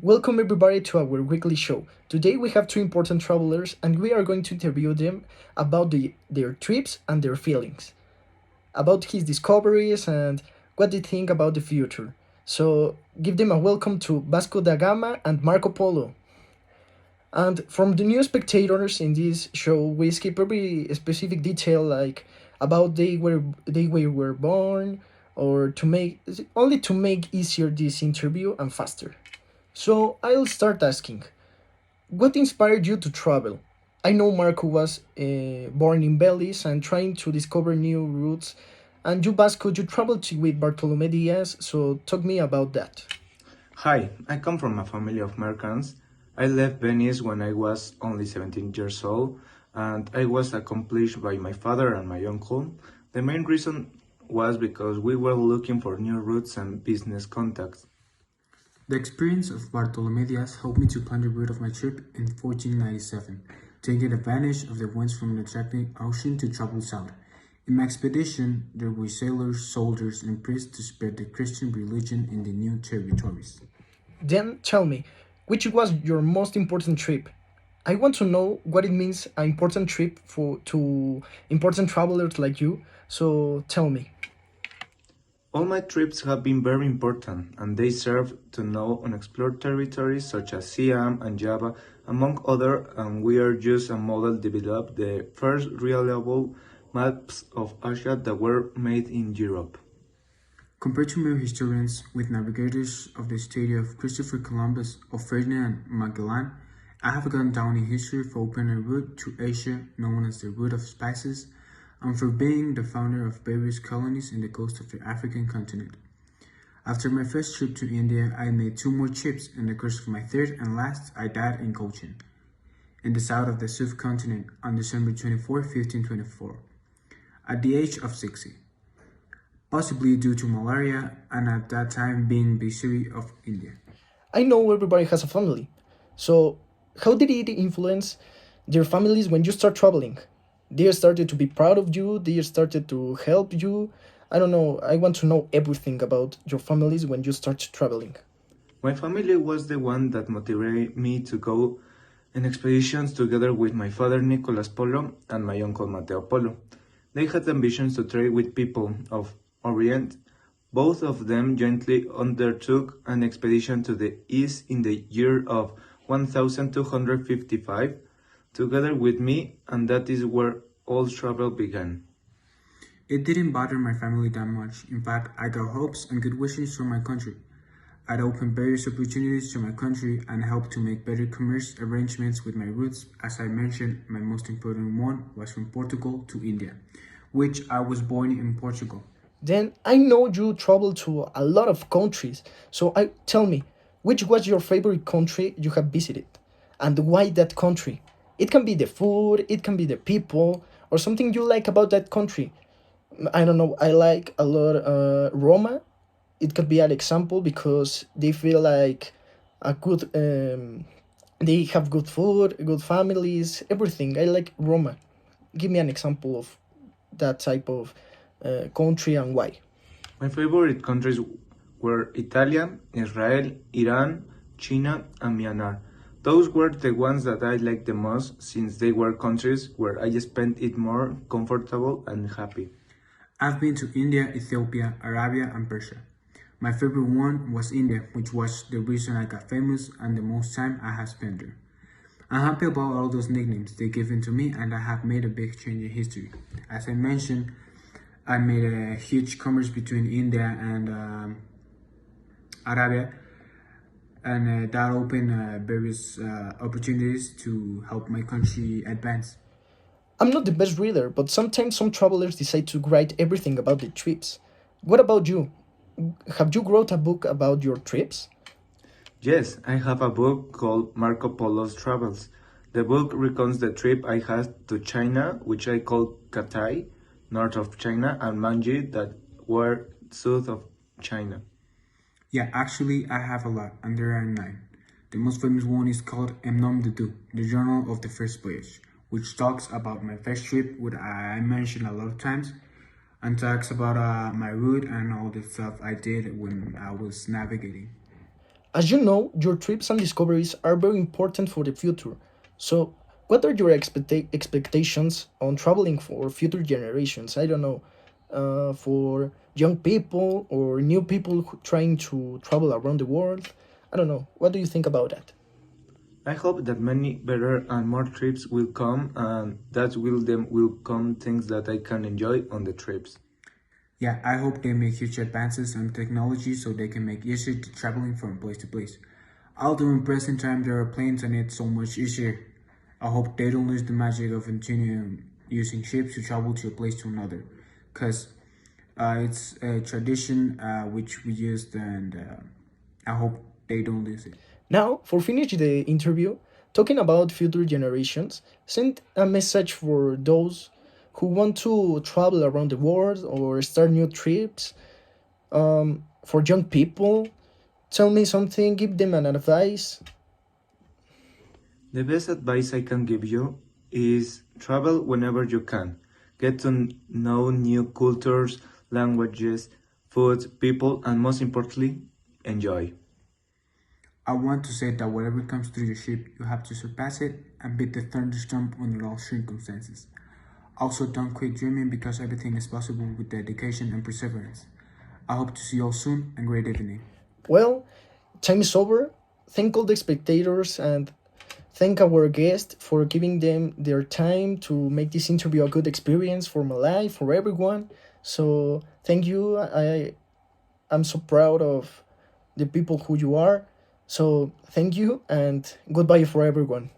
Welcome everybody to our weekly show. Today we have two important travelers and we are going to interview them about their trips and their feelings, about his discoveries and what they think about the future. So give them a welcome to Vasco da Gama and Marco Polo. And from the new spectators in this show, we skip every specific detail like about they were born or to make only to make easier this interview and faster. So I'll start asking, what inspired you to travel? I know Marco was born in Belize and trying to discover new routes, and you, Vasco, you traveled with Bartolome Diaz, so talk me about that. Hi, I come from a family of Americans. I left Venice when I was only 17 years old, and I was accomplished by my father and my uncle. The main reason was because we were looking for new routes and business contacts. The experience of Bartolome Diaz helped me to plan the route of my trip in 1497, taking advantage of the winds from the Atlantic Ocean to travel south. In my expedition, there were sailors, soldiers, and priests to spread the Christian religion in the new territories. Then tell me, which was your most important trip? I want to know what it means an important trip for to important travelers like you. So tell me. All my trips have been very important, and they serve to know unexplored territories such as Siam and Java, among other, and we are just a model developed the first reliable maps of Asia that were made in Europe. Compared to mere historians with navigators of the study of Christopher Columbus or Ferdinand Magellan, I have gone down in history for opening a route to Asia known as the Route of Spices and for being the founder of various colonies in the coast of the African continent. After my first trip to India, I made two more trips. In the course of my third and last, I died in Cochin, in the south of the subcontinent on December 24, 1524, at the age of 60, possibly due to malaria and at that time being Viceroy of India. I know everybody has a family. So, how did it influence their families when you start traveling? They started to be proud of you, they started to help you. I don't know, I want to know everything about your families when you start traveling. My family was the one that motivated me to go in expeditions together with my father Nicolas Polo and my uncle Mateo Polo. They had ambitions to trade with people of Orient. Both of them jointly undertook an expedition to the east in the year of 1255, together with me, and that is where all travel began. It didn't bother my family that much. In fact, I got hopes and good wishes from my country. I'd opened various opportunities to my country and helped to make better commerce arrangements with my roots. As I mentioned, my most important one was from Portugal to India, which I was born in Portugal. Then I know you traveled to a lot of countries. So I tell me, which was your favorite country you have visited? And why that country? It can be the food, it can be the people, or something you like about that country. I don't know, I like a lot Roma. It could be an example because they feel like a good they have good food, good families, everything. I like Roma. Give me an example of that type of country and why. My favorite countries were Italy, Israel, Iran, China, and Myanmar. Those were the ones that I liked the most since they were countries where I spent it more comfortable and happy. I've been to India, Ethiopia, Arabia, and Persia. My favorite one was India, which was the reason I got famous and the most time I have spent there. I'm happy about all those nicknames they given to me, and I have made a big change in history. As I mentioned, I made a huge commerce between India and Arabia, and that opened various opportunities to help my country advance. I'm not the best reader, but sometimes some travelers decide to write everything about the trips. What about you? Have you wrote a book about your trips? Yes, I have a book called Marco Polo's Travels. The book recounts the trip I had to China, which I call Katai, north of China, and Manji, that were south of China. Yeah, actually, I have a lot, and there are nine. The most famous one is called Un Nom de Deux, the Journal of the First Voyage, which talks about my first trip, which I mentioned a lot of times, and talks about my route and all the stuff I did when I was navigating. As you know, your trips and discoveries are very important for the future. So, what are your expectations on traveling for future generations? I don't know, for young people or new people trying to travel around the world. I don't know. What do you think about that? I hope that many better and more trips will come, and that will come things that I can enjoy on the trips. Yeah, I hope they make huge advances in technology so they can make easier to traveling from place to place. Although in present time there are planes and it's so much easier, I hope they don't lose the magic of continuing using ships to travel to a place to another, because it's a tradition which we used, and I hope they don't lose it. Now, for finish the interview, talking about future generations, send a message for those who want to travel around the world or start new trips. For young people, tell me something, give them an advice. The best advice I can give you is travel whenever you can. Get to know new cultures, languages, food, people, and most importantly, enjoy. I want to say that whatever comes through your ship, you have to surpass it and beat the thunderstorm under all circumstances. Also, don't quit dreaming because everything is possible with dedication and perseverance. I hope to see you all soon and great evening. Well, time is over. Thank all the spectators and thank our guest for giving them their time to make this interview a good experience for my life, for everyone. So thank you. I'm so proud of the people who you are. So thank you and goodbye for everyone.